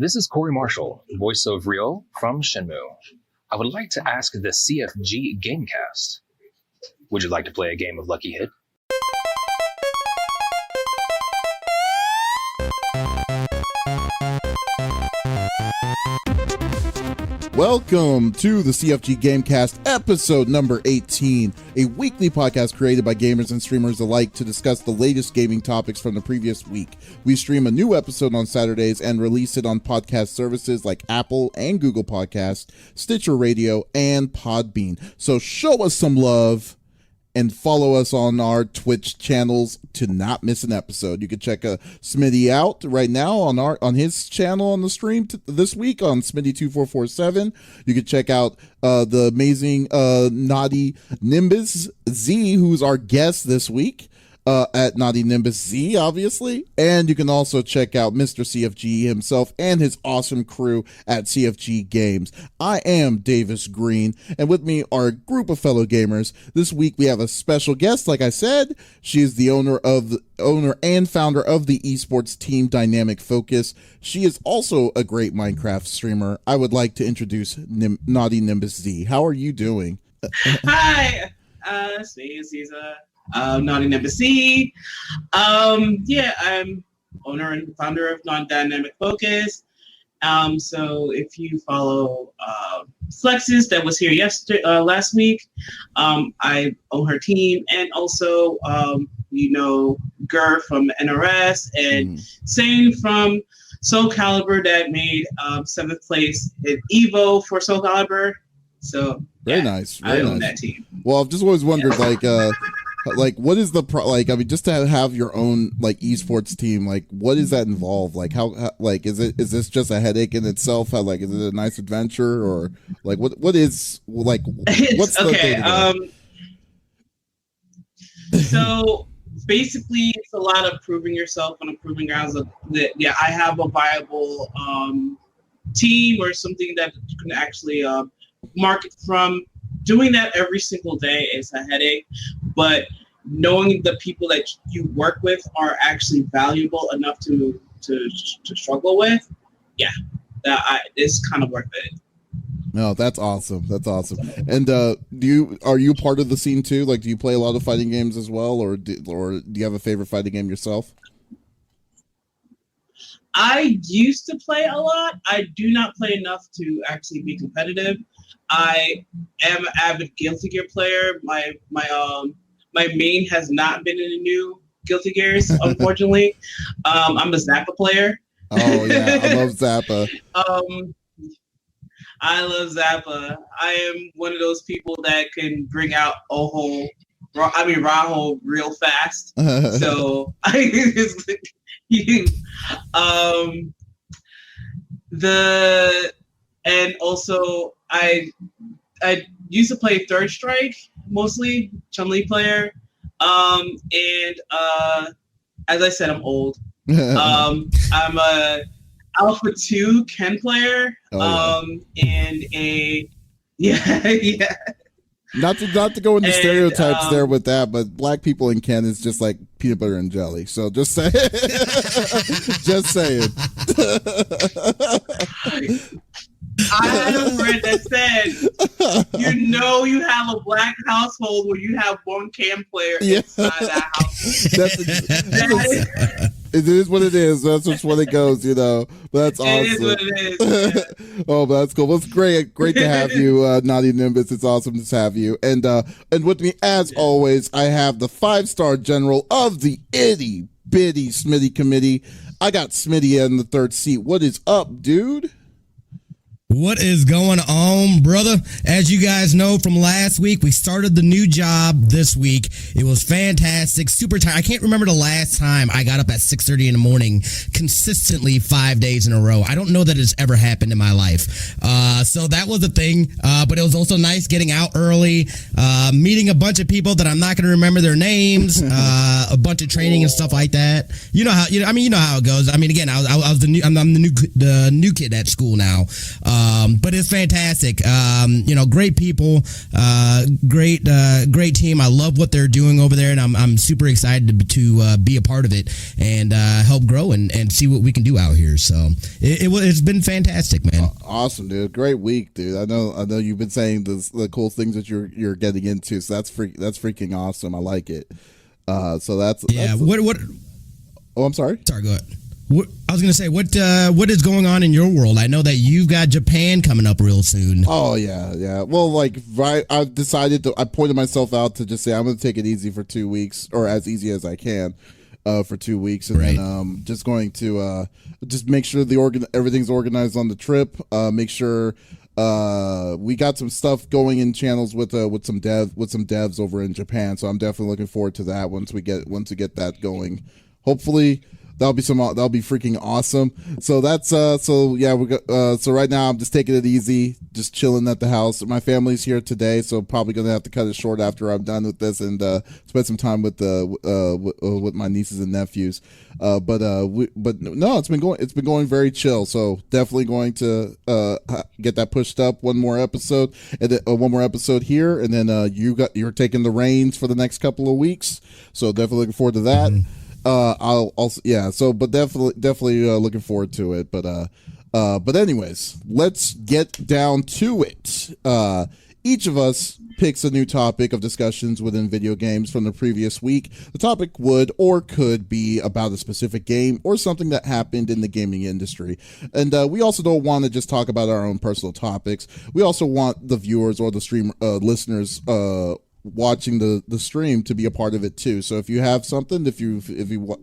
This is Corey Marshall, voice of Ryo from Shenmue. I would like to ask the CFG GameCast. Would you like to play a game of Lucky Hit? Welcome to the CFG GameCast, episode number 18, a weekly podcast created by gamers and streamers alike to discuss the latest gaming topics from the previous week. We stream a new episode on Saturdays and release it on podcast services like Apple and Google Podcasts, Stitcher Radio, and Podbean. So show us some love and follow us on our Twitch channels to not miss an episode. You can check Smitty out right now on his channel on the stream this week on Smitty2447. You can check out the amazing Naughty Nimbus Z, who's our guest this week. At Naughty Nimbus Z, obviously. And you can also check out Mr. CFG himself and his awesome crew at CFG Games. I am Davis Green, and with me are a group of fellow gamers. This week we have a special guest, like I said. She is the owner and founder of the esports team Dynamik Focus. She is also a great Minecraft streamer. I would like to introduce Naughty Nimbus Z. How are you doing? Hi, it's me, Aziza. Naughty Nimbus Z. I'm owner and founder of Dynamik Focus. So if you follow Flexus that was here last week, I own her team, and also Gur from NRS and Sane from Soul Calibur that made 7th place in Evo for Soul Calibur. So very nice. I own that team. Well, I've just always wondered, like what is the just to have your own esports team, what does that involve? How is this just a headache in itself? Is it a nice adventure, or what is what's the day-to-day? So basically it's a lot of proving yourself on a proving grounds that I have a viable team or something that you can actually market from. Doing that every single day is a headache, but knowing the people that you work with are actually valuable enough to struggle with, it's kind of worth it. No, that's awesome. That's awesome. And are you part of the scene too? Do you play a lot of fighting games as well, or do you have a favorite fighting game yourself? I used to play a lot. I do not play enough to actually be competitive. I am an avid Guilty Gear player. My main has not been in the new Guilty Gears, unfortunately. I'm a Zappa player. Oh yeah, I love Zappa. I love Zappa. I am one of those people that can bring out Raho real fast. So and also I used to play Third Strike, mostly Chun-Li player. And as I said, I'm old. I'm a Alpha 2 Ken player. And Not to go into stereotypes there with that, but black people in Ken is just like peanut butter and jelly. So just say, just saying. I had a friend that said, you have a black household where you have one Ken player inside that household. It is what it is. That's just what it goes, But that's awesome. It is what it is. Oh, but that's cool. Well, it's great to have you, Naughty Nimbus. It's awesome to have you. And with me, as always, I have the 5-star general of the itty bitty Smitty committee. I got Smitty in the third seat. What is up, dude? What is going on, brother? As you guys know from last week, we started the new job this week. It was fantastic, super tired. I can't remember the last time I got up at 6:30 in the morning consistently 5 days in a row. I don't know that it's ever happened in my life. So that was a thing, but it was also nice getting out early, meeting a bunch of people that I'm not going to remember their names, a bunch of training and stuff like that. You know how it goes. I mean, again, I'm the new kid at school now. But it's fantastic. Great people, great team. I love what they're doing over there, and I'm super excited to be a part of it and help grow and see what we can do out here. So it's been fantastic, man. Awesome, dude. Great week, dude. I know you've been saying the cool things that you're getting into. So that's freaking awesome. I like it. What? Oh, I'm sorry. Sorry, go ahead. I was going to say, what is going on in your world? I know that you've got Japan coming up real soon. Oh, yeah. Well, I've decided I pointed myself out to just say I'm going to take it easy for 2 weeks, or as easy as I can for 2 weeks. And then just going to just make sure everything's organized on the trip. Make sure we got some stuff going in channels with some devs over in Japan. So I'm definitely looking forward to that once we get that going. Hopefully that'll be freaking awesome. So that's so right now I'm just taking it easy, just chilling at the house. My family's here today, so probably gonna have to cut it short after I'm done with this and spend some time with my nieces and nephews. But no, it's been going very chill. So definitely going to get that pushed up one more episode here, and then you're taking the reins for the next couple of weeks. So definitely looking forward to that. Definitely looking forward to it. But anyways, let's get down to it. Each of us picks a new topic of discussions within video games from the previous week. The topic would or could be about a specific game or something that happened in the gaming industry. And we also don't want to just talk about our own personal topics. We also want the viewers or the stream listeners watching the stream to be a part of it too. So if you have something, if you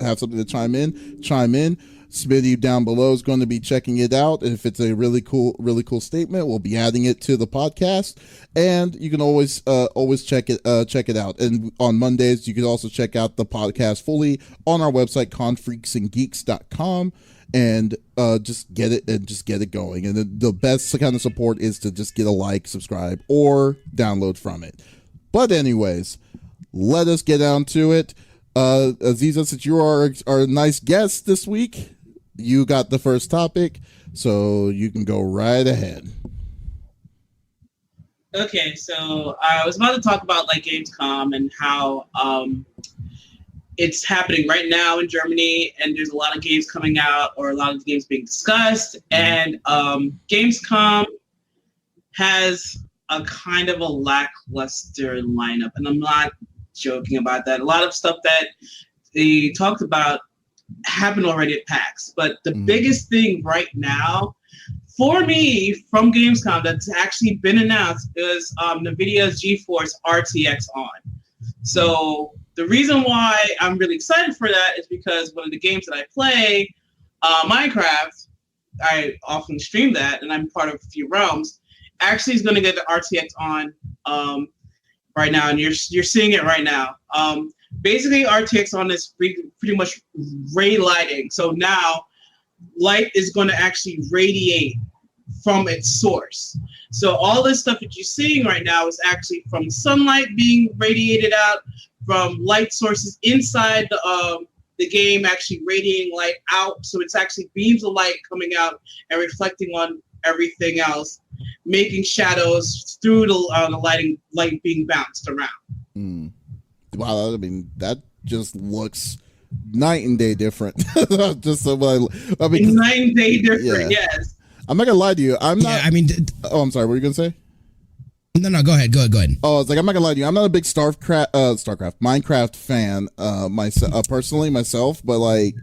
have something to chime in, Smitty down below is going to be checking it out. And if it's a really cool statement, we'll be adding it to the podcast. And you can always check it out. And on Mondays, you can also check out the podcast fully on our website, confreaksandgeeks.com. And just get it going. And the best kind of support is to just get a like, subscribe, or download from it. But anyways, let us get down to it. Aziza, since you are our nice guest this week, you got the first topic, so you can go right ahead. Okay, so I was about to talk about Gamescom and how it's happening right now in Germany, and there's a lot of games coming out or a lot of games being discussed, and Gamescom has a kind of a lackluster lineup, and I'm not joking about that. A lot of stuff that they talked about happened already at PAX, but the biggest thing right now for me from Gamescom that's actually been announced is NVIDIA's GeForce RTX on. So the reason why I'm really excited for that is because one of the games that I play, Minecraft, I often stream that, and I'm part of a few realms. Actually is going to get the RTX on right now, and you're seeing it right now. Basically, RTX on is pretty much ray lighting. So now light is going to actually radiate from its source. So all this stuff that you're seeing right now is actually from sunlight being radiated out, from light sources inside the game actually radiating light out. So it's actually beams of light coming out and reflecting on everything else, making shadows through the light being bounced around. Wow, I mean, that just looks night and day different. Just so night and day different. Yeah. Yes. I'm not gonna lie to you. I'm not. Yeah, I mean, I'm sorry. What were you gonna say? No, go ahead. Oh, it's like I'm not gonna lie to you. I'm not a big Minecraft fan. Personally, myself, but like,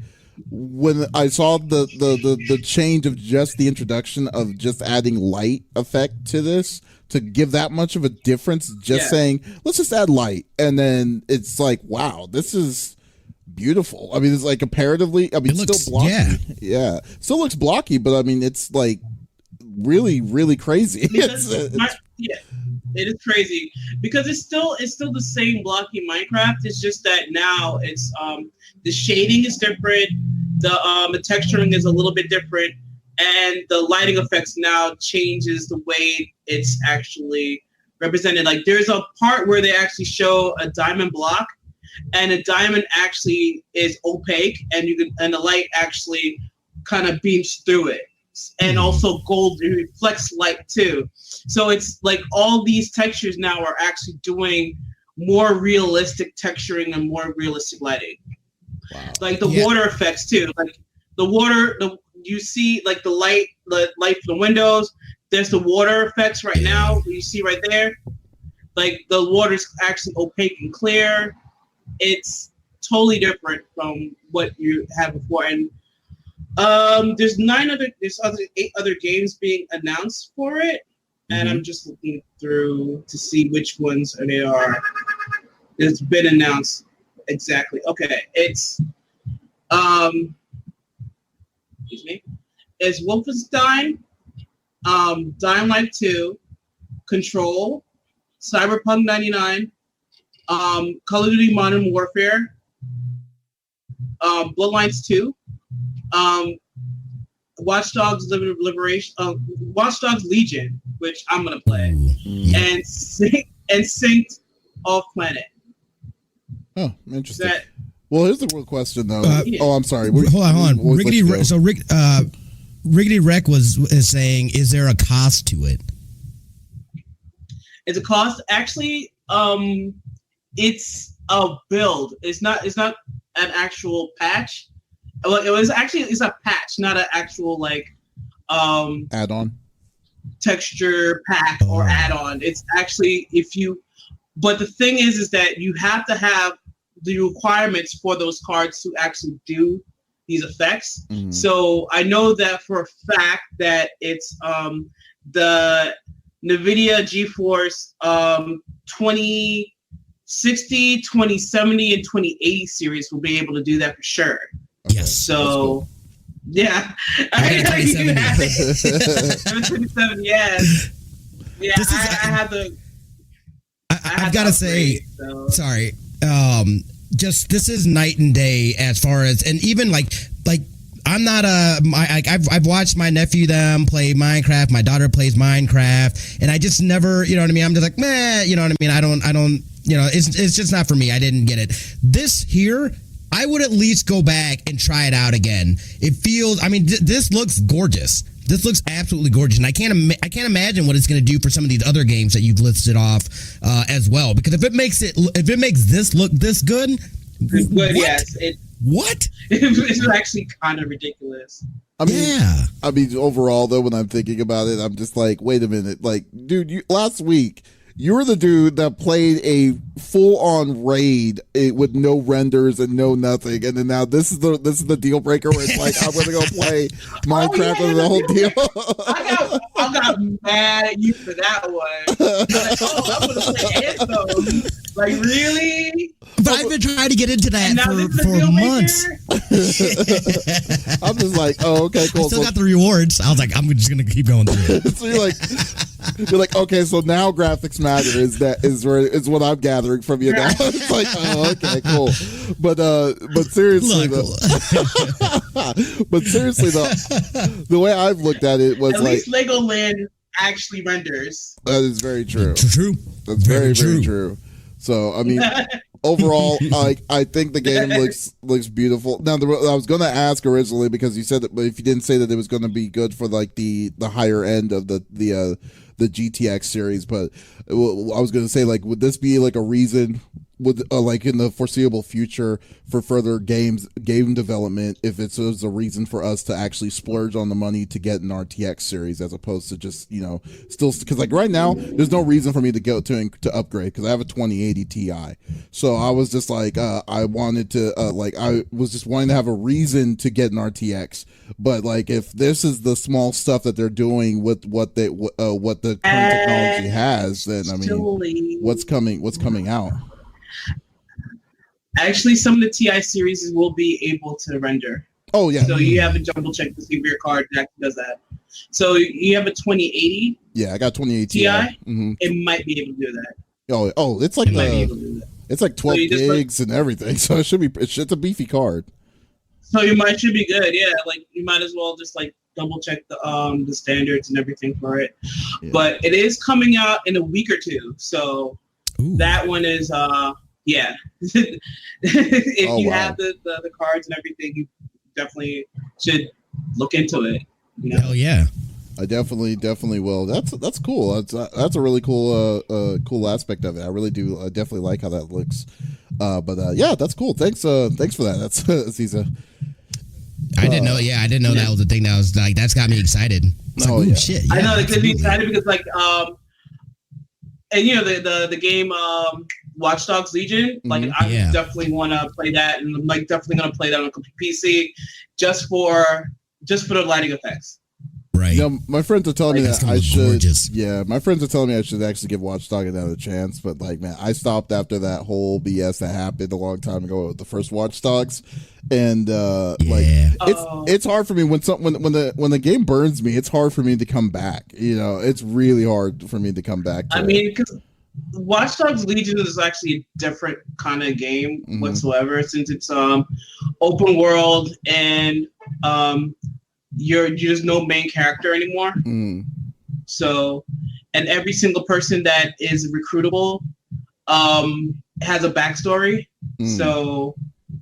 when I saw the change of just the introduction of just adding light effect to this to give that much of a difference, saying let's just add light, and then it's like, wow, this is beautiful. I mean, it's like comparatively, I mean, it's still blocky. Yeah, still looks blocky, but I mean, it's like really, really crazy. It is crazy because it's still the same blocky Minecraft. It's just that now it's the shading is different, the texturing is a little bit different, and the lighting effects now changes the way it's actually represented. Like there's a part where they actually show a diamond block, and a diamond actually is opaque, and the light actually kind of beams through it. and also gold. It reflects light too. So it's like all these textures now are actually doing more realistic texturing and more realistic lighting. Wow. Like the water effects too. Like the water, you see like the light from the windows. There's the water effects right now. You see right there. Like the water's actually opaque and clear. It's totally different from what you had before. And there's 8 other games being announced for it. And I'm just looking through to see which ones they are. It's been announced exactly. Okay, it's excuse me. It's Wolfenstein, Dying Light 2, Control, Cyberpunk 99, Call of Duty Modern Warfare, Bloodlines 2, Watch Dogs Legion, which I'm gonna play, and Synced Off Planet. Oh, interesting. Well, here's the real question though. I'm sorry. Hold on. Riggedy Rec is saying, is there a cost to it? It's a cost. Actually, it's a build. It's not an actual patch. Well, it's a patch, not an actual like add-on texture pack or add-on. It's actually but the thing is that you have to have the requirements for those cards to actually do these effects. So I know that for a fact that it's the NVIDIA GeForce 2060, 2070, and 2080 series will be able to do that for sure. Yes. So, cool. Yeah. I got 27, yes. Yeah, I had the... I've got to say, sorry, just this is night and day as far as, and even like I'm not I've watched my nephew them play Minecraft. My daughter plays Minecraft, and I just never, you know what I mean? I'm just like, meh, you know what I mean? I don't, you know, it's just not for me. I didn't get it. This here, I would at least go back and try it out again. It feels, I mean, this looks gorgeous. This looks absolutely gorgeous, and I can't imagine what it's going to do for some of these other games that you've listed off as well. Because if it makes this look this good, it's good, yes. What? It's actually kind of ridiculous. I mean, overall though, when I'm thinking about it, I'm just like, wait a minute, like, dude, last week you were the dude that played a full-on raid with no renders and no nothing, and then now this is the deal breaker where it's like, I'm gonna go play Minecraft and the whole deal. I got mad at you for that one. Like, I'm gonna play Anthem. Like, really? But I've been trying to get into that for months. I'm just like, oh, okay, cool. I still got the rewards. I was like, I'm just gonna keep going through it. So you're like, okay, so now graphics matter is what I'm gathering from you now. It's like, oh, okay, cool. But seriously though, the way I've looked at it was at least Legoland actually renders. That is very true. True. That's very, very true. So I mean, overall, I think the game looks beautiful. Now, I was going to ask originally because you said that, but if you didn't say that it was going to be good for like the higher end of the GTX series, but I was going to say, like, would this be like a reason, like in the foreseeable future for further game development, if it's a reason for us to actually splurge on the money to get an RTX series as opposed to just, you know, still, because like right now there's no reason for me to go to upgrade because I have a 2080 Ti. So I was just like, I wanted to I was just wanting to have a reason to get an RTX. But like, if this is the small stuff that they're doing with what the current technology has, then I mean, what's coming out? Actually, some of the TI series will be able to render. Oh yeah. So you have to double check to see if your card actually does that. So you have a 2080. Yeah, I got 2080 Ti. Mm-hmm. It might be able to do that. Oh, it's like it's like 12 gigs and everything. So it's a beefy card. So should be good. Yeah, like you might as well just like double check the standards and everything for it. Yeah. But it is coming out in a week or two. So that one is yeah. If you have the cards and everything, you definitely should look into it. Hell yeah. I definitely will. That's cool. That's a really cool aspect of it. I really do. I definitely like how that looks. But yeah, that's cool. Thanks for that. That's Aziza. I didn't know. Yeah, I didn't know that was the thing. That was like, that's got me excited. It's like, ooh, shit. Yeah, I know it could be absolutely. excited because and the game Watch Dogs Legion. Like I definitely want to play that, and I'm like definitely gonna play that on a PC just for the lighting effects. Right. My friends are telling me that I should. Gorgeous. Yeah, my friends are telling me I should actually give Watch Dogs another chance. But like, man, I stopped after that whole BS that happened a long time ago with the first Watch Dogs, and it's hard for me when the game burns me. It's hard for me to come back. It's really hard for me to come back. To because Watch Dogs Legion is actually a different kind of game whatsoever, since it's open world and you're just no main character anymore. So, and every single person that is recruitable has a backstory. So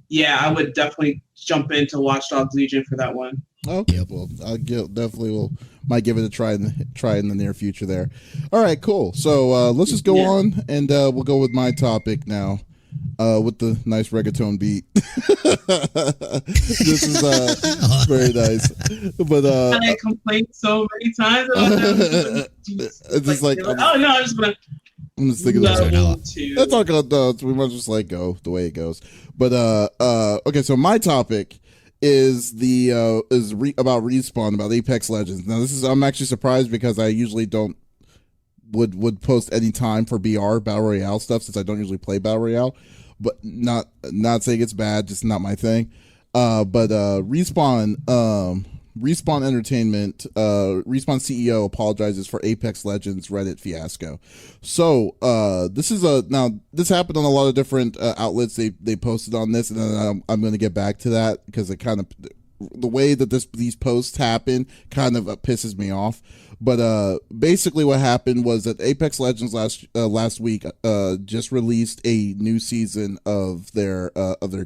yeah, I would definitely jump into Watch Dogs Legion for that one. Okay, well, definitely might give it a try in the near future there. All right, cool. So let's just go on, and we'll go with my topic now. With the nice reggaeton beat. This is very nice. But I complained so many times about that. It's just like I'm just thinking that's all good. We must just like go the way it goes. But okay, so my topic is about Respawn, about Apex Legends. Now I'm actually surprised because I usually don't would post any time for BR Battle Royale stuff, since I don't usually play Battle Royale. But not saying it's bad, just not my thing. But Respawn Entertainment, Respawn CEO apologizes for Apex Legends Reddit fiasco. So this happened on a lot of different outlets. They posted on this, and then I'm going to get back to that because it kind of, the way that these posts happen kind of pisses me off. But basically what happened was that Apex Legends last week just released a new season of their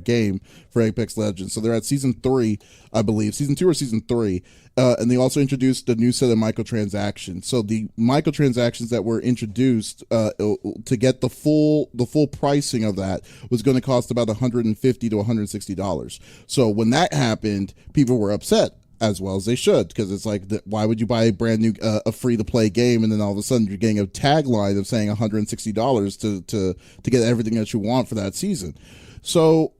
game for Apex Legends. So they're at season 3, I believe, season 2 or season 3, and they also introduced a new set of microtransactions. So the microtransactions that were introduced to get the full pricing of that was going to cost about $150 to $160. So when that happened, people were upset, as well as they should, because it's like, why would you buy a brand new a free-to-play game, and then all of a sudden you're getting a tagline of saying $160 to get everything that you want for that season. So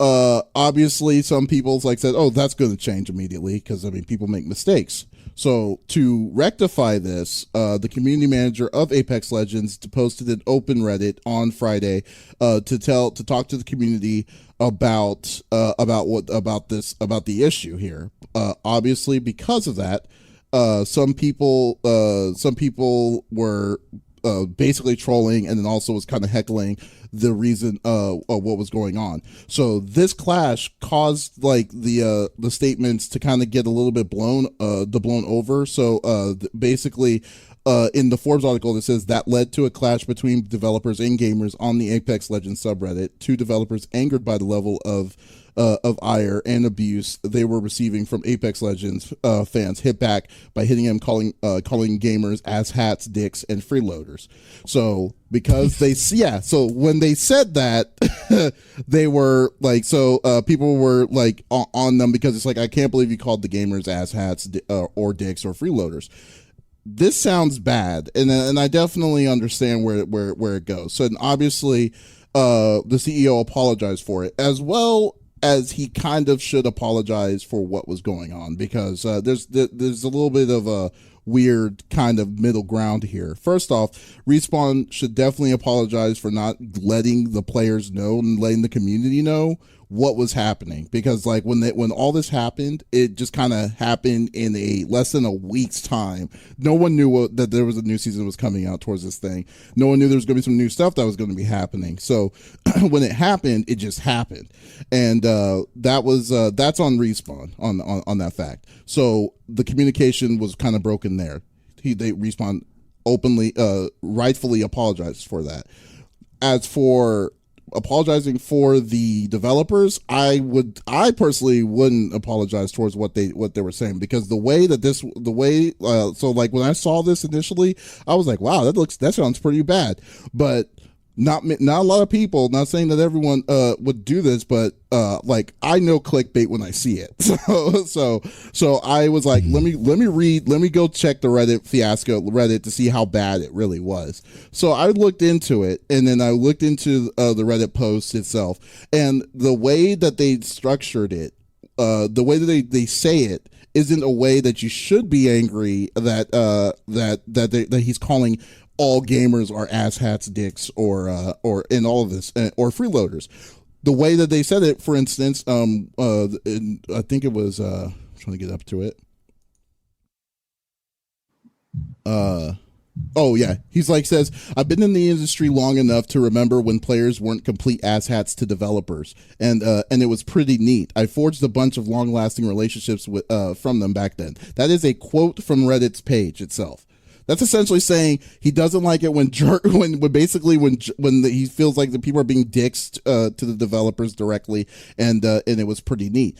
obviously some people said, oh, that's going to change immediately, because people make mistakes. So to rectify this, the community manager of Apex Legends posted an open Reddit on Friday to talk to the community about the issue here. Obviously, because of that, some people were basically trolling, and then also was kind of heckling the reason of what was going on. So this clash caused the statements to kind of get a little bit blown over. So basically, in the Forbes article, it says that led to a clash between developers and gamers on the Apex Legends subreddit. Two developers angered by the level of ire and abuse they were receiving from Apex Legends fans hit back by hitting them, calling gamers asshats, dicks, and freeloaders. So because so when they said that, they were people were on them, because it's I can't believe you called the gamers asshats or dicks or freeloaders. This sounds bad, and I definitely understand where it goes. So, and obviously, the CEO apologized for it, as well as he kind of should apologize for what was going on, because there's a little bit of a weird kind of middle ground here. First off, Respawn should definitely apologize for not letting the players know and letting the community know what was happening, because when all this happened, it just kind of happened in a less than a week's time. No one knew that there was a new season was coming out towards this thing. No one knew there was going to be some new stuff that was going to be happening. So when it happened, it just happened, and that's on Respawn on that fact. So the communication was kind of broken there. Respawn openly rightfully apologized for that. As for apologizing for the developers, I personally wouldn't apologize towards what they were saying, because so like when I saw this initially, I was like, wow, that sounds pretty bad. But not a lot of people, not saying that everyone would do this, but like I know clickbait when I see it. So I was like, let me go check the Reddit to see how bad it really was. So I looked into it, and then I looked into the Reddit post itself, and the way that they structured it, the way that they say it isn't a way that you should be angry that he's calling all gamers are asshats, dicks, or in all of this, or freeloaders. The way that they said it, for instance, I think it was I'm trying to get up to it. Oh yeah, says, I've been in the industry long enough to remember when players weren't complete asshats to developers, and it was pretty neat. I forged a bunch of long-lasting relationships from them back then. That is a quote from Reddit's page itself. That's essentially saying he doesn't like it when he feels like the people are being dicks to the developers directly, and it was pretty neat.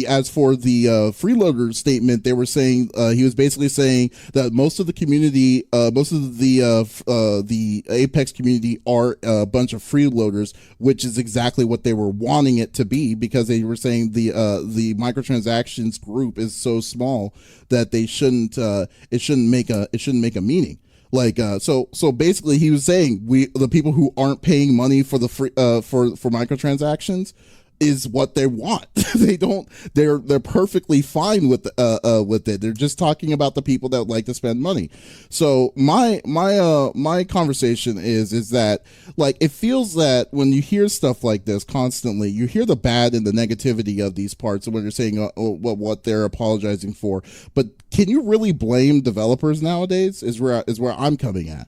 As for the freeloader statement, they were saying he was basically saying that most of the community, the Apex community are a bunch of freeloaders, which is exactly what they were wanting it to be, because they were saying the microtransactions group is so small that they shouldn't make a meaning. Like so basically he was saying the people who aren't paying money for the free for microtransactions is what they want. They're perfectly fine with it. They're just talking about the people that like to spend money. So my conversation is that, like, it feels that when you hear stuff like this constantly, you hear the bad and the negativity of these parts, and when you're saying what they're apologizing for. But can you really blame developers nowadays? Is where I'm coming at,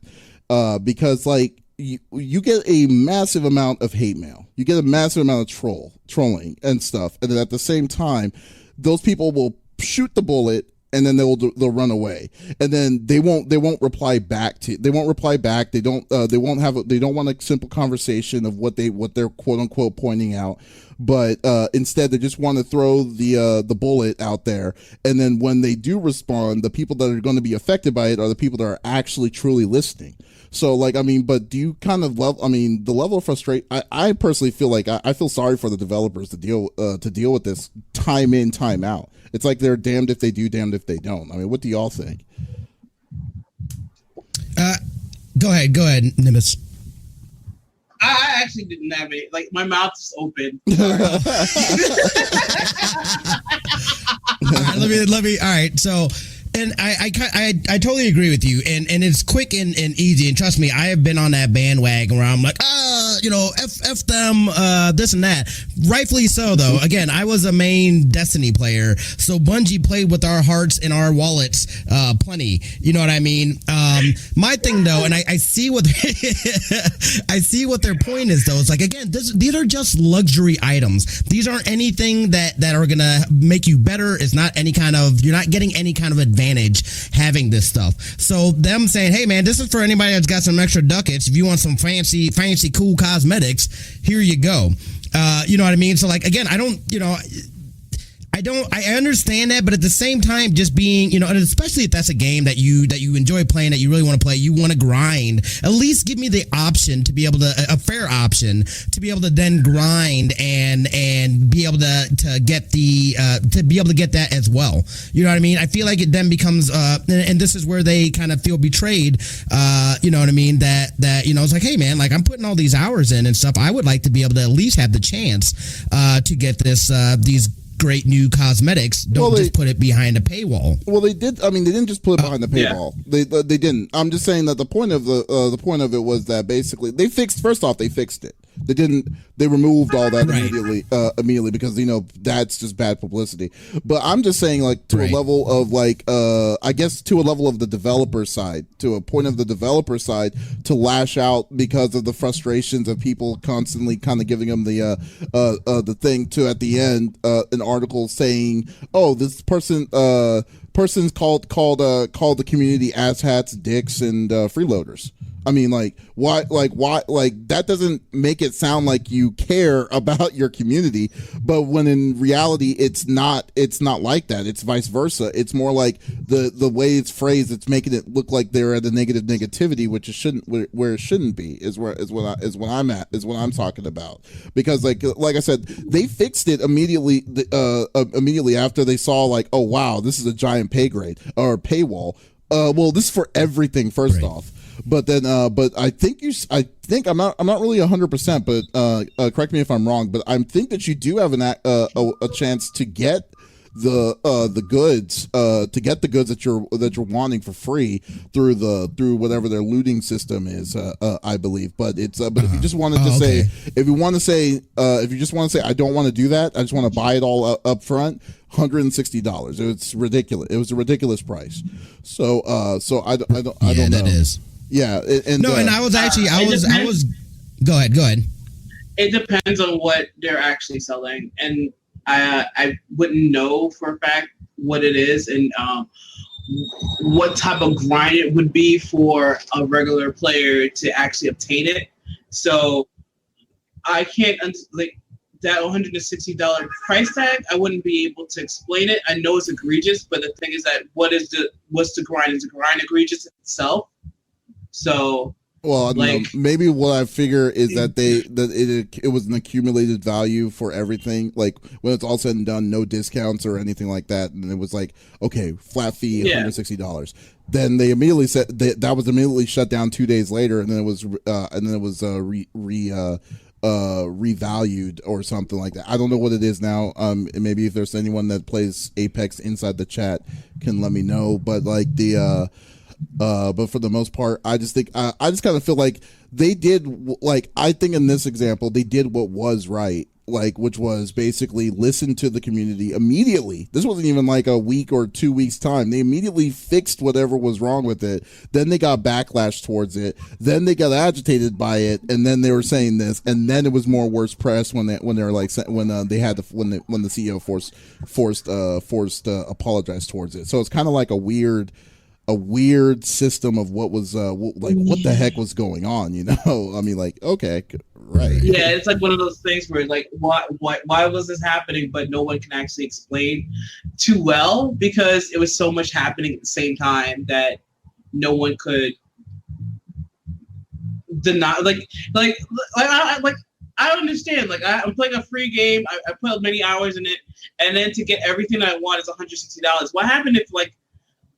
because like, you get a massive amount of hate mail. You get a massive amount of trolling and stuff. And then at the same time, those people will shoot the bullet, and then they'll run away. And then they won't reply back. They don't want a simple conversation of what they're quote unquote pointing out. But instead they just want to throw the bullet out there. And then when they do respond, the people that are going to be affected by it are the people that are actually truly listening. So, like, I mean, but do you kind of the level of frustration? I personally feel like I feel sorry for the developers to deal with this time in, time out. It's like they're damned if they do, damned if they don't. I mean, what do y'all think? Go ahead, Nimbus. I actually didn't have it. Like, my mouth is open. All right, let me. All right, so. And I totally agree with you, and it's quick and easy, and trust me, I have been on that bandwagon where I'm like, F them, this and that. Rightfully so, though. Again, I was a main Destiny player, so Bungie played with our hearts and our wallets plenty. You know what I mean? My thing, though, and I see what I see what their point is, though. It's like, again, these are just luxury items. These aren't anything that are gonna make you better. It's not any kind of, you're not getting any kind of advantage having this stuff. So them saying, hey man, this is for anybody that's got some extra ducats. If you want some fancy cool cosmetics, here you go. You know what I mean? So, like, again, I understand that, but at the same time, just being, and especially if that's a game that you enjoy playing, that you really want to play, you want to grind, at least give me the option to be able to, a fair option to be able to then grind and be able to get that as well. You know what I mean? I feel like it then becomes, and this is where they kind of feel betrayed. You know what I mean? That it's like, hey man, like, I'm putting all these hours in and stuff. I would like to be able to at least have the chance to get these great new cosmetics. Don't just put it behind a paywall. Well, they did. I mean, they didn't just put it behind the paywall. Yeah. They didn't. I'm just saying that the point of it was that basically they fixed it. They didn't. They removed all that immediately because that's just bad publicity. But I'm just saying, like, to a level of I guess to a level of the developer side, to a point of the developer side, to lash out because of the frustrations of people constantly kind of giving them the thing to at the end an article saying, oh, this person's called the community asshats, dicks, and freeloaders. I mean, like, why, like, that doesn't make it sound like you care about your community, but when in reality, it's not like that. It's vice versa. It's more like the way it's phrased, it's making it look like they're at a negativity, which it shouldn't, where it shouldn't be, is what I'm talking about. Because like I said, they fixed it immediately after they saw like, oh wow, this is a giant paywall. Well, this is for everything first off. But then, but I think I'm not really 100%, but correct me if I'm wrong. But I think that you do have a chance to get the goods, that you're wanting for free through whatever their looting system is, I believe. But it's but if you just wanted to say, if you just want to say, I don't want to do that, I just want to buy it all up front. $160. It's ridiculous. It was a ridiculous price. So I don't know. That is. Yeah, and I was. Go ahead. It depends on what they're actually selling, and I wouldn't know for a fact what it is and what type of grind it would be for a regular player to actually obtain it. So I can't like that $160 price tag. I wouldn't be able to explain it. I know it's egregious, but the thing is that what's the grind? Is the grind egregious itself? So, well, like, maybe what I figure is that it was an accumulated value for everything. Like when it's all said and done, no discounts or anything like that, and it was like, okay, flat fee, $160. Then they immediately said that was immediately shut down 2 days later, and then it was revalued or something like that. I don't know what it is now. Maybe if there's anyone that plays Apex inside the chat can let me know. But like but for the most part, I just think I just kind of feel like they did, like, I think in this example they did what was right, like, which was basically listen to the community immediately. This wasn't even like a week or 2 weeks time. They immediately fixed whatever was wrong with it. Then they got backlash towards it. Then they got agitated by it, and then they were saying this, and then it was more worse press when the CEO forced apologize towards it. So it's kind of like a weird system of what was what the heck was going on, you know? I mean, like, okay, right. Yeah, it's like one of those things where like, why was this happening? But no one can actually explain too well because it was so much happening at the same time that no one could deny. I understand. Like, I'm playing a free game. I put many hours in it, and then to get everything I want is $160. What happened if like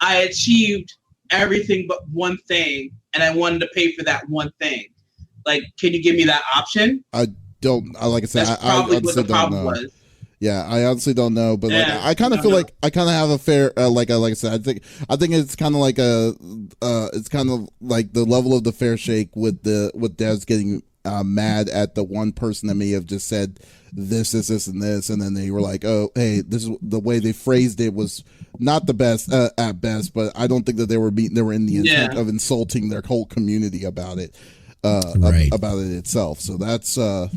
I achieved everything but one thing, and I wanted to pay for that one thing? Like, can you give me that option? Like I said, that's probably what the problem was. Yeah, I honestly don't know, but like, I kind of feel like I kind of have a fair, like I said, I think it's kind of like it's kind of like the level of the fair shake with devs getting mad at the one person that may have just said this, and this, and then they were like, oh, hey, this is the way they phrased it was not the best at best, but I don't think that they were in the intent of insulting their whole community about it, about it itself. So that's where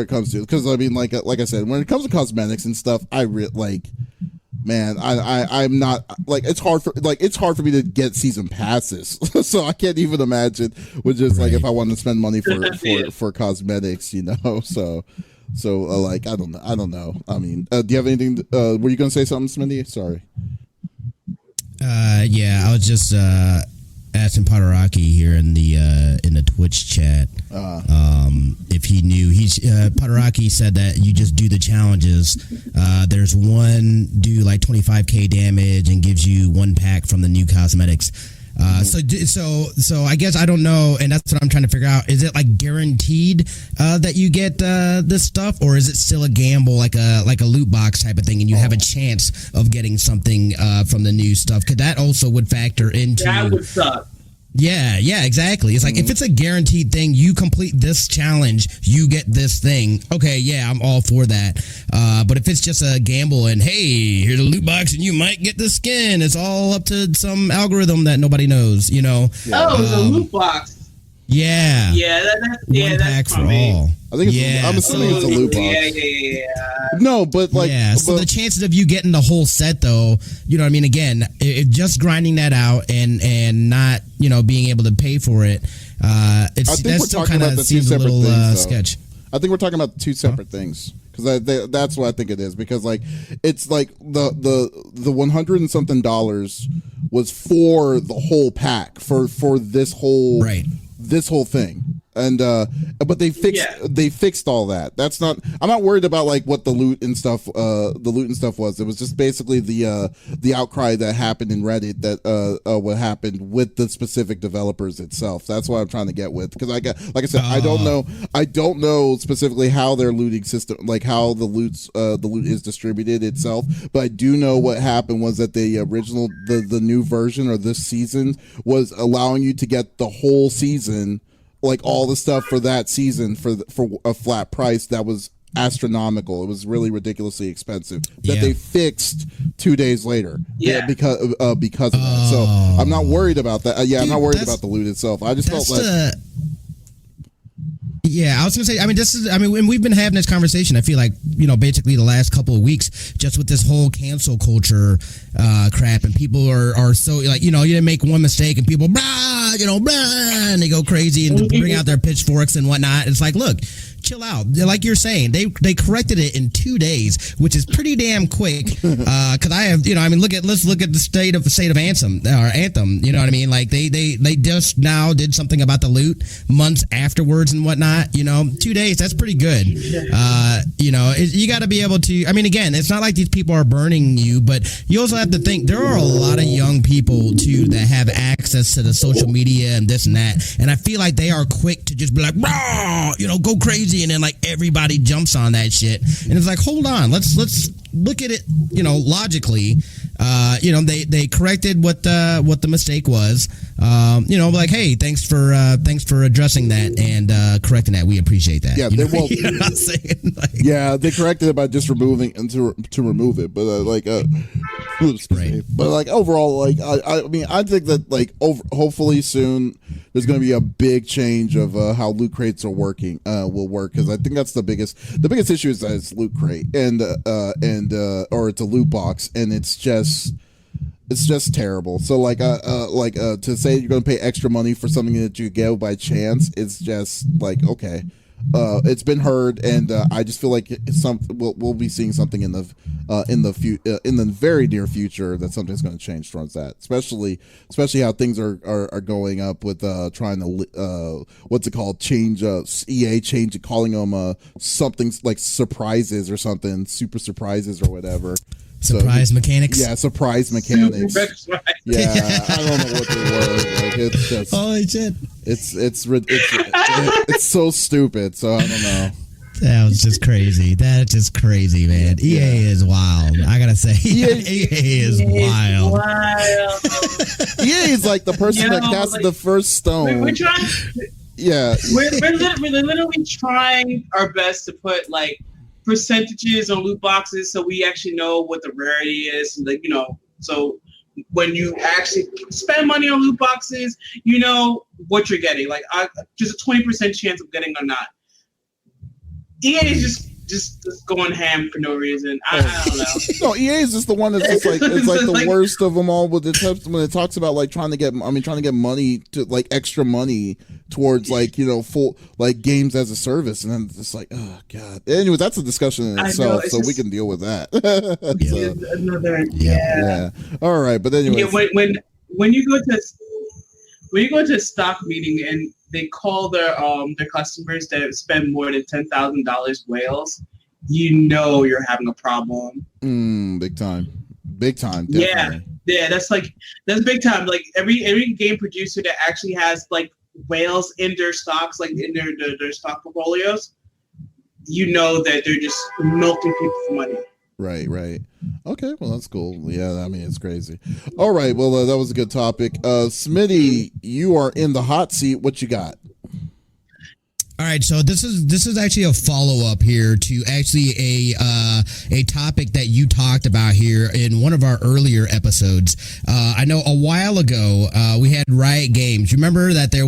it comes to. Because I mean, like I said, when it comes to cosmetics and stuff, man, I'm not like, it's hard for me to get season passes. So I can't even imagine with just like if I want to spend money for cosmetics, you know. So like I don't know. I mean, do you have anything? Were you gonna say something, Smitty? Sorry. Yeah, I was just asking Padaraki here in the Twitch chat if he knew. Padaraki said that you just do the challenges. There's one do like 25k damage and gives you one pack from the new cosmetics. So I guess I don't know, and that's what I'm trying to figure out. Is it like guaranteed that you get this stuff, or is it still a gamble, like a loot box type of thing, and you have a chance of getting something from the new stuff? Because that also would factor into. That would suck. Yeah, exactly. It's like if it's a guaranteed thing, you complete this challenge, you get this thing. Okay, yeah, I'm all for that. But if it's just a gamble and hey, here's a loot box and you might get the skin, it's all up to some algorithm that nobody knows, you know. Oh, it's a loot box. Yeah. Yeah, that's pack for all. I think it's, I'm assuming it's a loot box. Yeah. No, but like, so the chances of you getting the whole set, though, you know what I mean? Again, just grinding that out and not, being able to pay for it, that still kind of seems a little sketch. I think we're talking about two separate things. Because that's what I think it is. Because like it's like the $100 and something was for the whole pack for this whole thing. And but they fixed all that. That's not. I'm not worried about like what the loot and stuff was. It was just basically the outcry that happened in Reddit that what happened with the specific developers itself. That's what I'm trying to get with, because like I said, I don't know specifically how their looting system, like how the loot is distributed itself, but I do know what happened was that the original the new version or this season was allowing you to get the whole season, like all the stuff for that season for a flat price that was astronomical. It was really ridiculously expensive that they fixed 2 days later. Because of that. So I'm not worried about that. I'm not worried about the loot itself. I just felt like. I was gonna say. When we've been having this conversation, I feel like basically the last couple of weeks, just with this whole cancel culture crap, and people are so like you didn't make one mistake, and people and they go crazy and bring out their pitchforks and whatnot. It's like, look, chill out. Like you're saying, they corrected it in 2 days, which is pretty damn quick. Because I have, let's look at the state of Anthem. You know what I mean? Like they just now did something about the loot months afterwards and whatnot. 2 days, that's pretty good. You got to be able to. I mean, again, it's not like these people are burning you, but you also have to think there are a lot of young people too that have access to the social media and this and that, and I feel like they are quick to just be like, go crazy, and then like everybody jumps on that shit, and it's like, hold on, let's look at it, logically. They corrected what the mistake was. Like, hey, thanks for addressing that and correcting that. We appreciate that. Yeah, you know what I'm saying? Like, yeah, they corrected it by just removing and to remove it, but but like overall, like I think that like hopefully soon there's going to be a big change of how loot crates will work, because I think that's the biggest issue is that it's loot crate and or it's a loot box, and it's just terrible. So like to say you're going to pay extra money for something that you get by chance, it's just like, okay. It's been heard, and I just feel like we'll be seeing something in the very near future that something's going to change towards that. Especially how things are going up with trying to what's it called, change EA calling them something like surprises or something, super surprises or whatever. Surprise mechanics. Yeah, surprise mechanics. Yeah, I don't know what they were. Like, it's just holy shit. It's so stupid. So I don't know. That was just crazy. That's just crazy, man. EA is wild. I gotta say, EA is wild. EA is like the person that casted the first stone. We're trying. Yeah, we're literally trying our best to put like percentages on loot boxes, so we actually know what the rarity is. Like, so when you actually spend money on loot boxes, you know what you're getting. Like, just a 20% chance of getting or not. EA is just going ham for no reason. I don't know. No, EA is just the one that's just like it's like the worst of them all. When it talks about like trying to get money to like extra money towards like full like games as a service, and then it's just like, oh god. Anyways, that's a discussion in itself, so we can deal with that. Yeah. All right, but anyway, when you go to a stock meeting and they call their customers that spend more than $10,000 whales, you're having a problem. Big time. Definitely. Yeah, that's big time. Like every game producer that actually has like whales in their stocks, like in their stock portfolios, that they're just milking people for money. Right. Okay, well, that's cool. Yeah, I mean, it's crazy. All right, well, that was a good topic. Smitty, you are in the hot seat. What you got? All right, so this is actually a follow-up here to actually a topic that you talked about here in one of our earlier episodes. I know a while ago we had Riot Games. Remember that there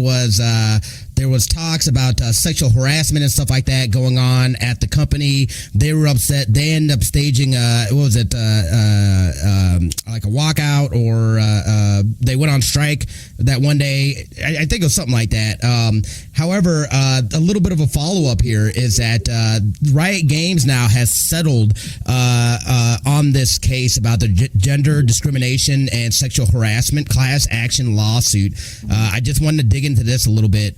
there was talks about sexual harassment and stuff like that going on at the company. They were upset. They ended up staging like a walkout, or they went on strike that one day. I think it was something like that. However, a little bit of a follow-up here is that Riot Games now has settled on this case about the gender discrimination and sexual harassment class action lawsuit. I just wanted to dig into this a little bit.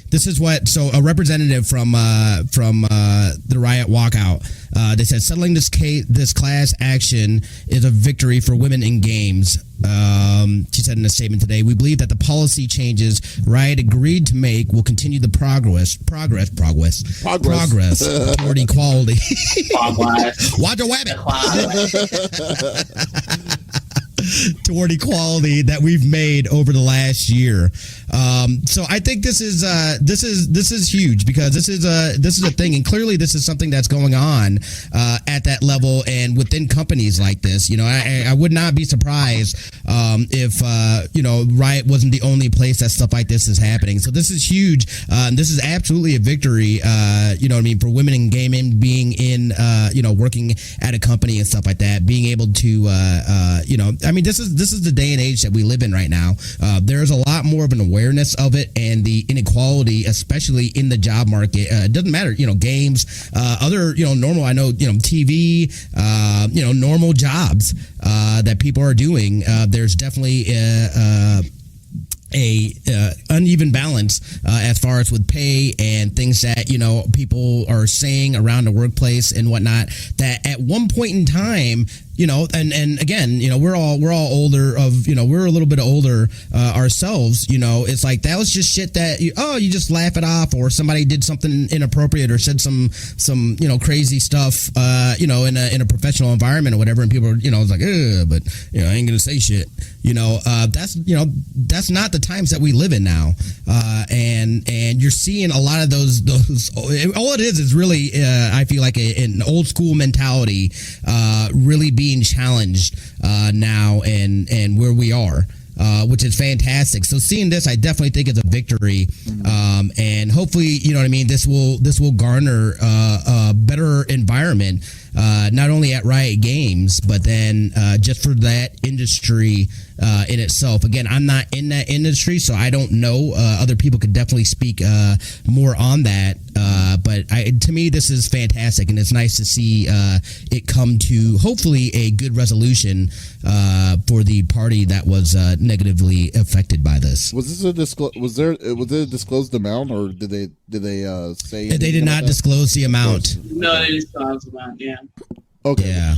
This is so a representative from the Riot walkout, they said settling this class action is a victory for women in games. She said in a statement today, "We believe that the policy changes Riot agreed to make will continue the progress toward equality." Watch a wabbit. Toward equality that we've made over the last year. So I think this is huge, because this is a thing, and clearly this is something that's going on at that level and within companies like this. I would not be surprised if Riot wasn't the only place that stuff like this is happening. So this is huge. This is absolutely a victory. For women in gaming, being in working at a company and stuff like that, being able to this is the day and age that we live in right now. There's a lot more of an awareness of it, and the inequality, especially in the job market. It doesn't matter, games, other, normal, I know, TV, normal jobs that people are doing. There's definitely a uneven balance as far as with pay and things that people are saying around the workplace and whatnot, that at one point in time, and again, we're all older we're a little bit older ourselves. It's like that was just shit that you just laugh it off, or somebody did something inappropriate or said some crazy stuff in a professional environment or whatever, and people are it's like, but I ain't gonna say shit. That's not the times that we live in now, and you're seeing a lot of those all it is really I feel like an old school mentality really being challenged now, and where we are, which is fantastic. So seeing this, I definitely think it's a victory, and hopefully, this will garner a better environment, not only at Riot Games, but then just for that industry in itself. Again, I'm not in that industry, so I don't know. Other people could definitely speak more on that. But to me, this is fantastic, and it's nice to see it come to hopefully a good resolution for the party that was negatively affected by this. Was this was it a disclosed amount, or did they say they did not disclose the amount? No, they disclosed the amount. Yeah. Okay.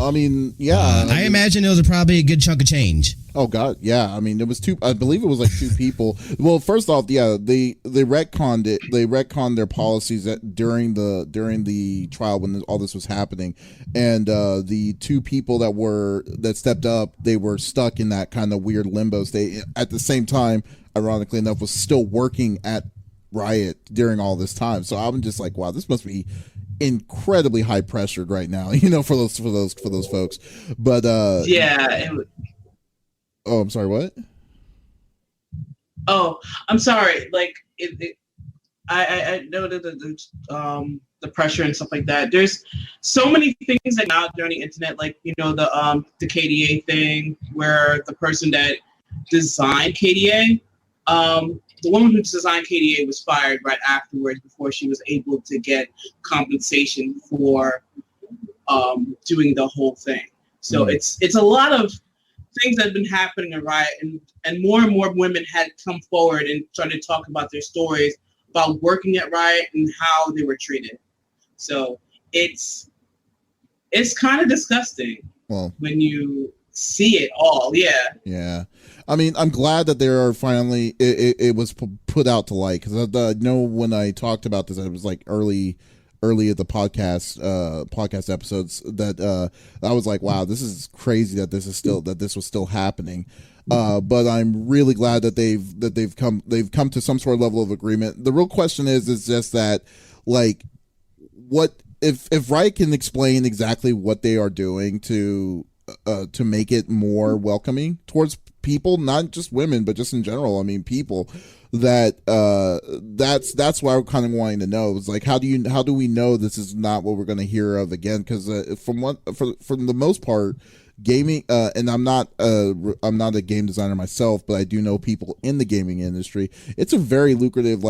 Yeah. I imagine it was probably a good chunk of change. Oh God, yeah. It was two. I believe it was like two people. Well, first off, yeah, they retconned it. They retconned their policies during the trial when all this was happening, and the two people that stepped up, they were stuck in that kind of weird limbo state. At the same time, ironically enough, was still working at Riot during all this time. So I'm just like, wow, this must be incredibly high pressured right now, for those folks. But yeah. Oh, I'm sorry. What? Oh, I'm sorry. Like I know that the pressure and stuff like that. There's so many things that now during the internet, like the KDA thing, where the person that designed KDA, the woman who designed KDA was fired right afterwards, before she was able to get compensation for doing the whole thing. So it's a lot of things that have been happening in Riot, and more women had come forward and started to talk about their stories about working at Riot and how they were treated. So it's kind of disgusting when you see it all. Yeah. I'm glad that there are finally it was put out to light, because I know when I talked about this, it was like early at the podcast episodes, that I was like, wow, this is crazy that this was still happening. But I'm really glad that they've come to some sort of level of agreement. The real question is just that, what if Riot can explain exactly what they are doing to make it more welcoming towards people, not just women, but just in general. I mean, people. That's why I'm kind of wanting to know. It's like, how do we know this is not what we're going to hear of again? Because from the most part, gaming, and I'm not a game designer myself, but I do know people in the gaming industry. It's a very lucrative,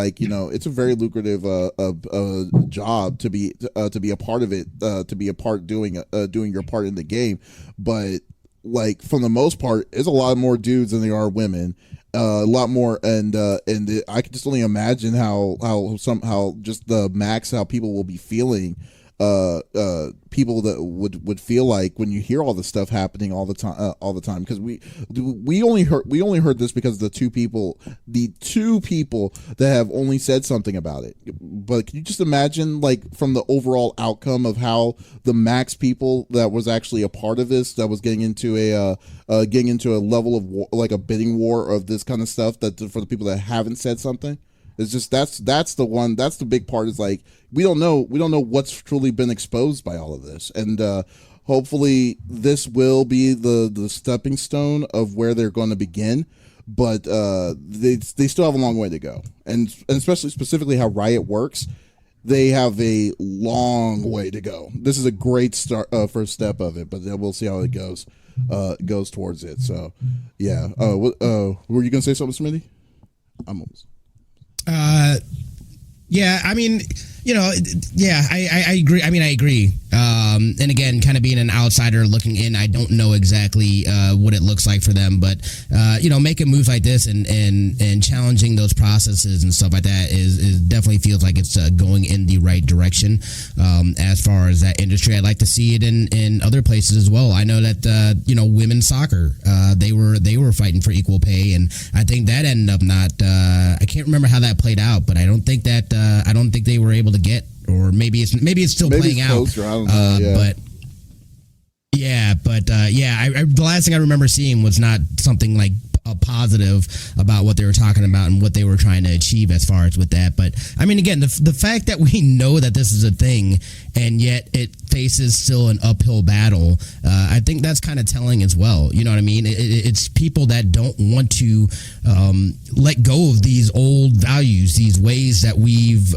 job to be a part of it, to be a part doing your part in the game. But like, for the most part, there's a lot more dudes than there are women. A lot more, and I can just only imagine how just the max how people will be feeling, people that would feel like when you hear all this stuff happening all the time, because we only heard this because of the two people that have only said something about it. But can you just imagine, like, from the overall outcome of how the max people that was actually a part of this, that was getting into a level of war, like a bidding war of this kind of stuff, that for the people that haven't said something? It's just that's the big part, is like, we don't know what's truly been exposed by all of this, and hopefully this will be the stepping stone of where they're going to begin, but they still have a long way to go, and especially specifically how Riot works, they have a long way to go. This is a great start, first step of it, but then we'll see how it goes towards it. So yeah, were you gonna say something, Smitty? I'm almost. Yeah, I mean, I agree. I mean, I agree. And again, kind of being an outsider looking in, I don't know exactly what it looks like for them, but making moves like this and challenging those processes and stuff like that is definitely feels like it's going in the right direction. As far as that industry, I'd like to see it in other places as well. I know that women's soccer, they were fighting for equal pay, and I think that ended up not. I can't remember how that played out, but I don't think they were able to get, or maybe it's still playing out. Closer, I don't know, yeah. But the last thing I remember seeing was not something like a positive about what they were talking about and what they were trying to achieve as far as with that. But I mean, again, the fact that we know that this is a thing and yet it faces still an uphill battle, I think that's kind of telling as well. You know what I mean? It's people that don't want to let go of these old values, these ways that we've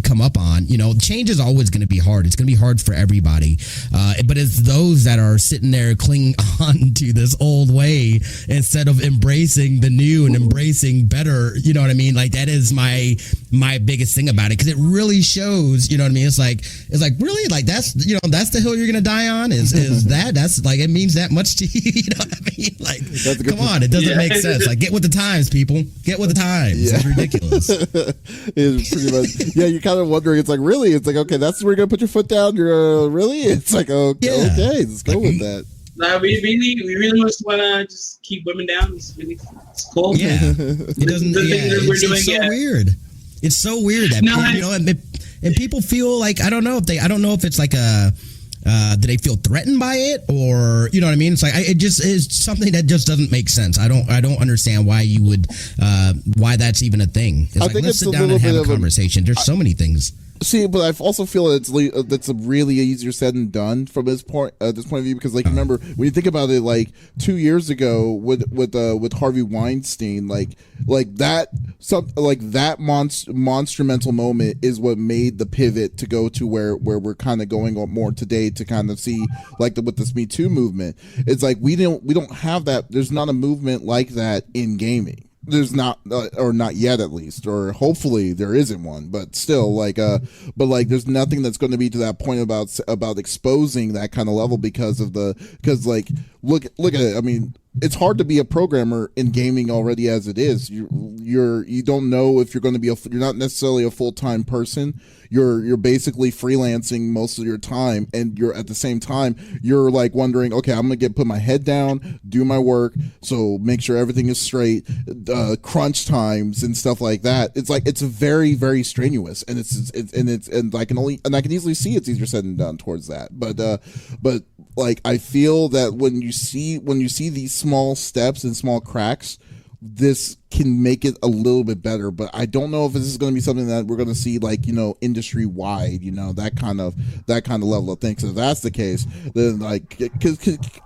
come up on. Change is always going to be hard. It's going to be hard for everybody. But it's those that are sitting there clinging on to this old way instead of embracing the new and embracing better. You know what I mean? Like, that is my biggest thing about it, because it really shows. You know what I mean? It's like really, like, that's the hill you're gonna die on. Is that's like, it means that much to you? You know what I mean? Like, come on, it doesn't make sense. Like, get with the times, people. Get with the times. Yeah. It's ridiculous. It's pretty much. Yeah, you're kind of wondering. It's like, really? It's like, okay, that's where you're gonna put your foot down. You're really? It's like, okay, let's go with that. We really just want to just keep women down. It's cool. Yeah, it doesn't. It's so weird. It's so weird that and people feel like, I don't know if it's like do they feel threatened by it, or you know what I mean? It's like, it just is something that just doesn't make sense. I don't understand why you would why that's even a thing. It's like, let's sit down and have a conversation. There's so many things. See, but I also feel that's really easier said than done from this point of view, because, like, remember when you think about it, like 2 years ago with Harvey Weinstein, like that monstrumental moment is what made the pivot to go to where we're kind of going on more today, to kind of see, like, with this Me Too movement. It's like we don't have that. There's not a movement like that in gaming. There's not, or not yet, at least, or hopefully there isn't one, but still, there's nothing that's going to be to that point about exposing that kind of level, because like, look at it. I mean, it's hard to be a programmer in gaming already as it is. You don't know if you're going to be you're not necessarily a full-time person. You're basically freelancing most of your time, and you're at the same time you're like wondering, okay, I'm gonna put my head down, do my work, so make sure everything is straight, crunch times and stuff like that. It's like, it's very, very strenuous, and I can easily see it's easier said than done towards that. But like, I feel that when you see these small steps and small cracks, this can make it a little bit better, but I don't know if this is going to be something that we're going to see like, industry wide, that kind of level of thing. So if that's the case, then like, cause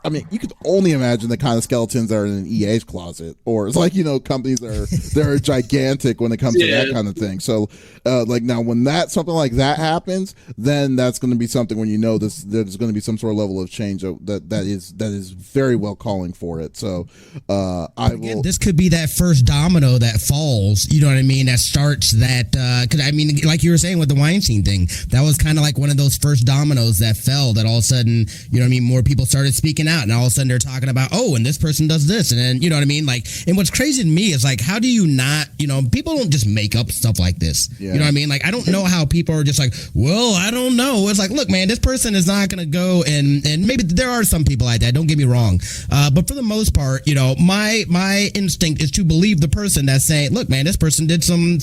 I mean, you could only imagine the kind of skeletons that are in EA's closet, or it's like, companies that are gigantic when it comes to that kind of thing. So like now when something like that happens, then that's going to be something when there's going to be some sort of level of change that is very well calling for it. So this could be that first domino that falls, you know what I mean, that starts that because I mean, like you were saying with the Weinstein thing, that was kind of like one of those first dominoes that fell, that all of a sudden, you know what I mean, more people started speaking out, and all of a sudden they're talking about, oh, and this person does this, and then, you know what I mean, like, and what's crazy to me is like, how do you not, people don't just make up stuff like this, you know what I mean, like, I don't know how people are just like, well, I don't know. It's like, look, man, this person is not going to go and maybe there are some people like that, don't get me wrong, but for the most part, my instinct is to believe the person that's saying, look, man, this person did some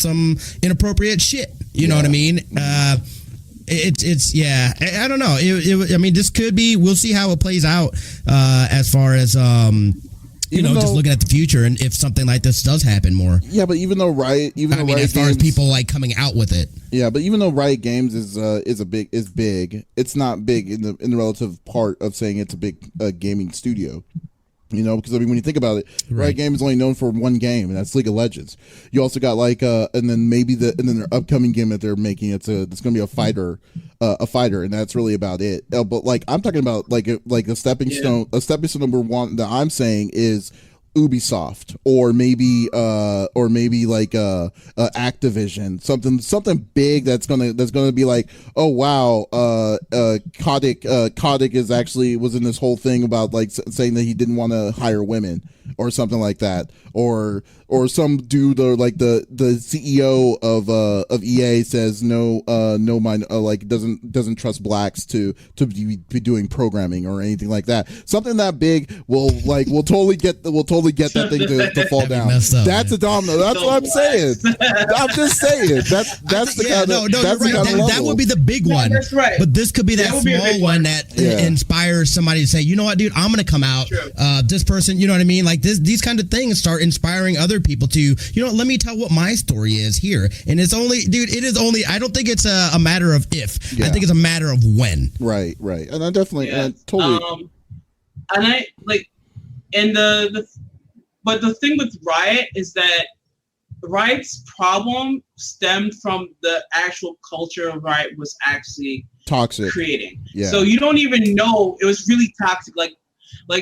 inappropriate shit, you know what I mean. It's I don't know. I mean, this could be. We'll see how it plays out as far as just looking at the future, and if something like this does happen more. Yeah, but even though Riot, as far as people like coming out with it. Yeah, but even though Riot Games is big, it's not big in the relative part of saying it's a big gaming studio. Because I mean, when you think about it, Riot Games is only known for one game, and that's League of Legends. You also got like, and then their upcoming game that they're making, it's going to be a fighter, and that's really about it. But like, I'm talking about like a stepping stone. A stepping stone number one that I'm saying is Ubisoft, or maybe like Activision, something big that's gonna be like, oh wow, Kotick is actually was in this whole thing about like saying that he didn't want to hire women or something like that, or some dude, or like the CEO of EA says doesn't trust blacks to be doing programming or anything like that. Something that big will totally get that thing to fall down. That's a domino. That's what I'm saying. I'm just saying that's the kind of that would be the big one. That's right. But this could be that small one that inspires somebody to say, you know what, dude, I'm gonna come out. This person, you know what I mean? Like these kind of things start inspiring other people to, let me tell what my story is here. And it's only, dude, it is only, I don't think it's a matter of if. I think it's a matter of when. Right. And I definitely, totally. And I like, and but the thing with Riot is that Riot's problem stemmed from the actual culture of Riot was actually toxic creating. Yeah. So you don't even know, it was really toxic. Like,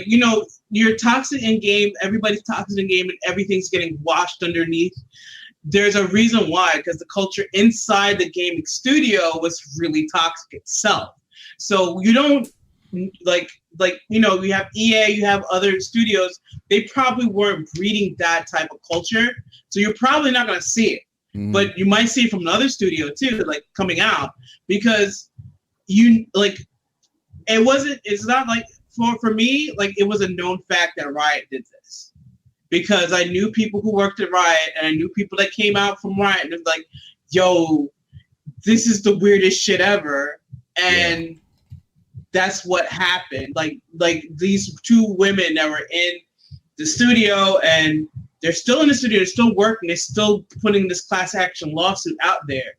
you're toxic in game, everybody's toxic in game, and everything's getting washed underneath. There's a reason why, because the culture inside the gaming studio was really toxic itself. So you don't you have EA, you have other studios, they probably weren't breeding that type of culture. So you're probably not going to see it. Mm-hmm. But you might see it from another studio too, like coming out, because it's not like, for me, like, it was a known fact that Riot did this, because I knew people who worked at Riot, and I knew people that came out from Riot, and it was like, yo, this is the weirdest shit ever. And that's what happened. Like these two women that were in the studio, and they're still in the studio, they're still working, they're still putting this class action lawsuit out there,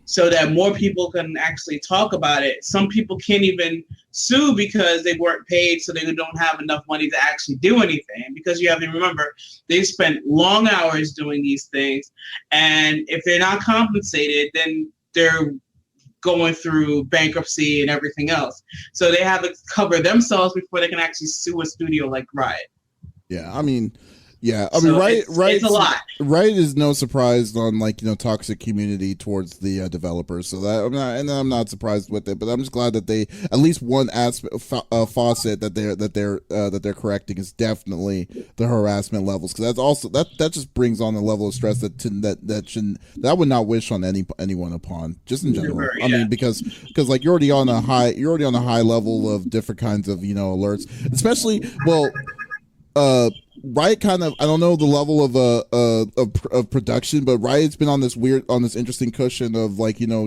so that more people can actually talk about it. Some people can't even sue because they weren't paid, so they don't have enough money to actually do anything, because you have to remember, they spent long hours doing these things, and if they're not compensated, then they're going through bankruptcy and everything else. So they have to cover themselves before they can actually sue a studio like Riot. Riot, it's a lot. Riot is no surprise on toxic community towards the developers. So that I'm not surprised with it, but I'm just glad that they at least one aspect faucet that they're correcting is definitely the harassment levels, because that's also that just brings on a level of stress that I would not wish on anyone upon, just in general. I mean, because like you're already on a high level of different kinds of alerts, especially Riot kind of, I don't know the level of production, but Riot's been on this interesting cushion of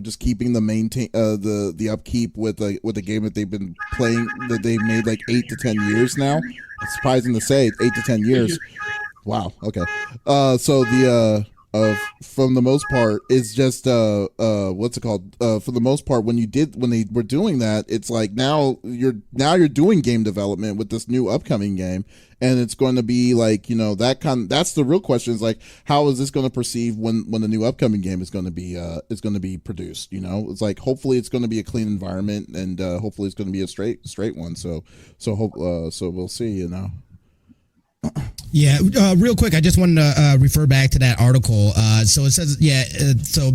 just keeping the upkeep with a game that they've been playing, that they've made like 8 to 10 years now. It's surprising to say 8 to 10 years. Wow. Okay. So the from the most part, it's just what's it called? For the most part, when they were doing that, it's like now you're doing game development with this new upcoming game, and it's going to be like, that's the real question is like, how is this going to perceive when the new upcoming game is going to be produced? It's like, hopefully it's going to be a clean environment, and hopefully it's going to be a straight one. So we'll see. Yeah, real quick, I just wanted to refer back to that article. So it says, so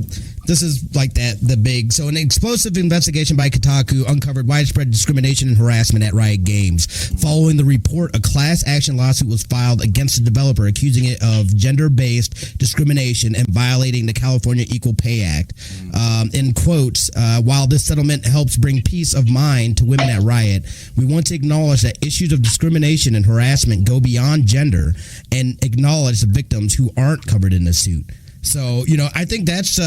this is like the big. So an explosive investigation by Kotaku uncovered widespread discrimination and harassment at Riot Games. Following the report, a class action lawsuit was filed against the developer, accusing it of gender-based discrimination and violating the California Equal Pay Act. In quotes, while this settlement helps bring peace of mind to women at Riot, we want to acknowledge that issues of discrimination and harassment go beyond gender and acknowledge the victims who aren't covered in the suit. So, I think that's,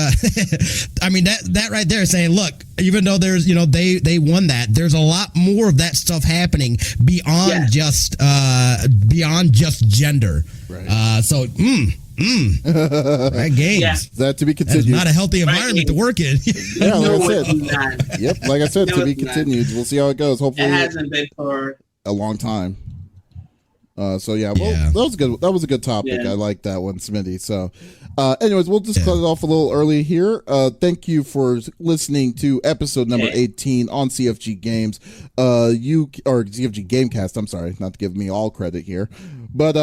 I mean, that right there is saying, look, even though there's, they won that, there's a lot more of that stuff happening beyond just gender. Right. Riot Games. Yeah. That to be continued. That's not a healthy environment to work in. Yeah, like I said. Yep, like I said, to be continued. We'll see how it goes. Hopefully, it hasn't been for a long time. That was good. That was a good topic. I like that one, Smitty. So, anyways, we'll just cut it off a little early here. Thank you for listening to episode number 18 on CFG Games. CFG GameCast. I'm sorry, not to give me all credit here, but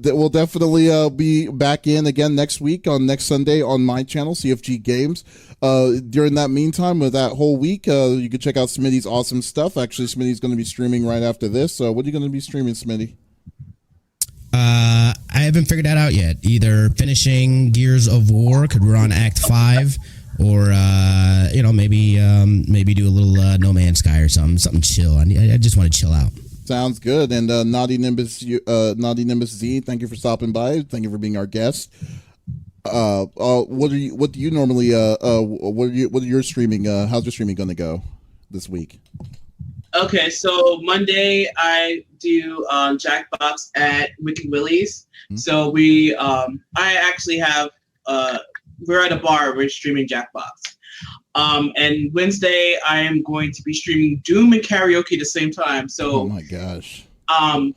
we'll definitely be back in again next Sunday on my channel, CFG Games. During that meantime, with that whole week, you can check out Smitty's awesome stuff. Actually, Smitty's going to be streaming right after this. So, what are you going to be streaming, Smitty? I haven't figured that out yet. Either finishing Gears of War, could run Act 5, or maybe do a little No Man's Sky or something chill. I just want to chill out. Sounds good. And Naughty Nimbus Z, thank you for stopping by. Thank you for being our guest. What are you normally what are your streaming? How's your streaming going to go this week? Okay, so Monday I do Jackbox at Wicked Willie's. Mm-hmm. So I actually have we're at a bar. We're streaming Jackbox. And Wednesday I am going to be streaming Doom and karaoke at the same time. So oh my gosh.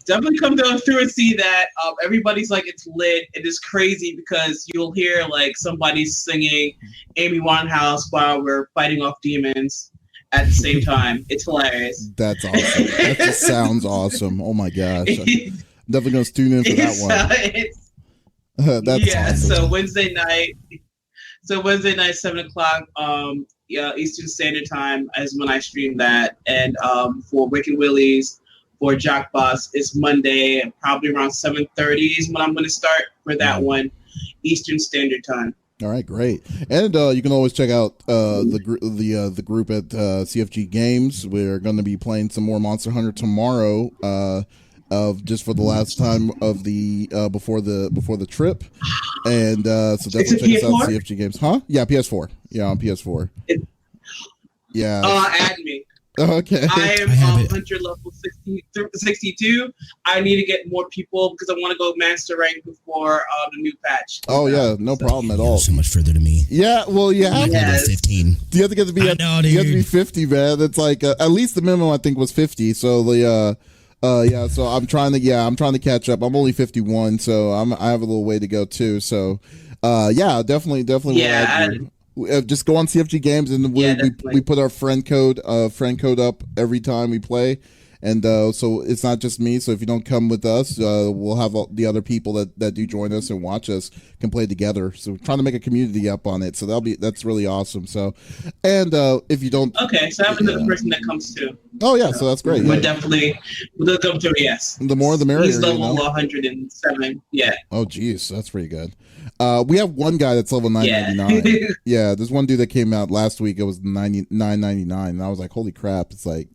Definitely come through and see that. Everybody's like, it's lit. It is crazy because you'll hear like somebody singing Amy Winehouse while we're fighting off demons at the same time. It's hilarious. That's awesome. That just sounds awesome. Oh my gosh. I'm definitely going to tune in for that one. That's awesome. So Wednesday night, 7:00, Eastern Standard Time is when I stream that. And for Wicked Willie's, for Jackbox, it's Monday, and probably around 7:30 is when I'm going to start for that one, Eastern Standard Time. All right, great. And you can always check out the group at CFG Games. We're going to be playing some more Monster Hunter tomorrow, just for the last time of the before the trip. And so definitely check us out, CFG Games. Huh? Yeah, PS4. Yeah, on PS4. Yeah. Add me. Okay. I am Hunter level 62. I need to get more people because I want to go master rank before the new patch. Oh yeah, no problem at all. So much further to me. Yeah, well, yeah. Yes. 15. You have to get to be. You have to be 50, man. It's like at least the minimum I think was 50. So the So I'm trying to catch up. I'm only 51, so I have a little way to go too. So definitely. Yeah. Just go on CFG Games, and we put our friend code up every time we play, and so it's not just me. So if you don't come with us, we'll have all the other people that do join us and watch us can play together. So we're trying to make a community up on it. So that's really awesome. So, and if you don't, okay, so I'm the person that comes too. Oh yeah, so that's great. We'll definitely come to. Yes, the more the merrier. He's level 107. Yeah. Oh geez, that's pretty good. We have one guy that's level 999. Yeah, there's one dude that came out last week. It was 999, and I was like, "Holy crap!" It's like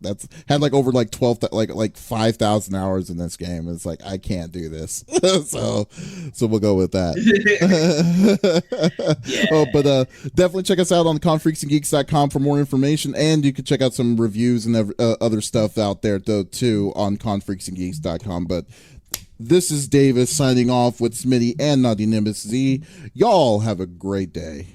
had like over like 5,000 hours in this game. It's like I can't do this, so we'll go with that. But definitely check us out on confreaksandgeeks.com for more information, and you can check out some reviews and other stuff out there too on confreaksandgeeks.com. But This is Davis signing off with Smitty and Naughty Nimbus Z. Y'all have a great day.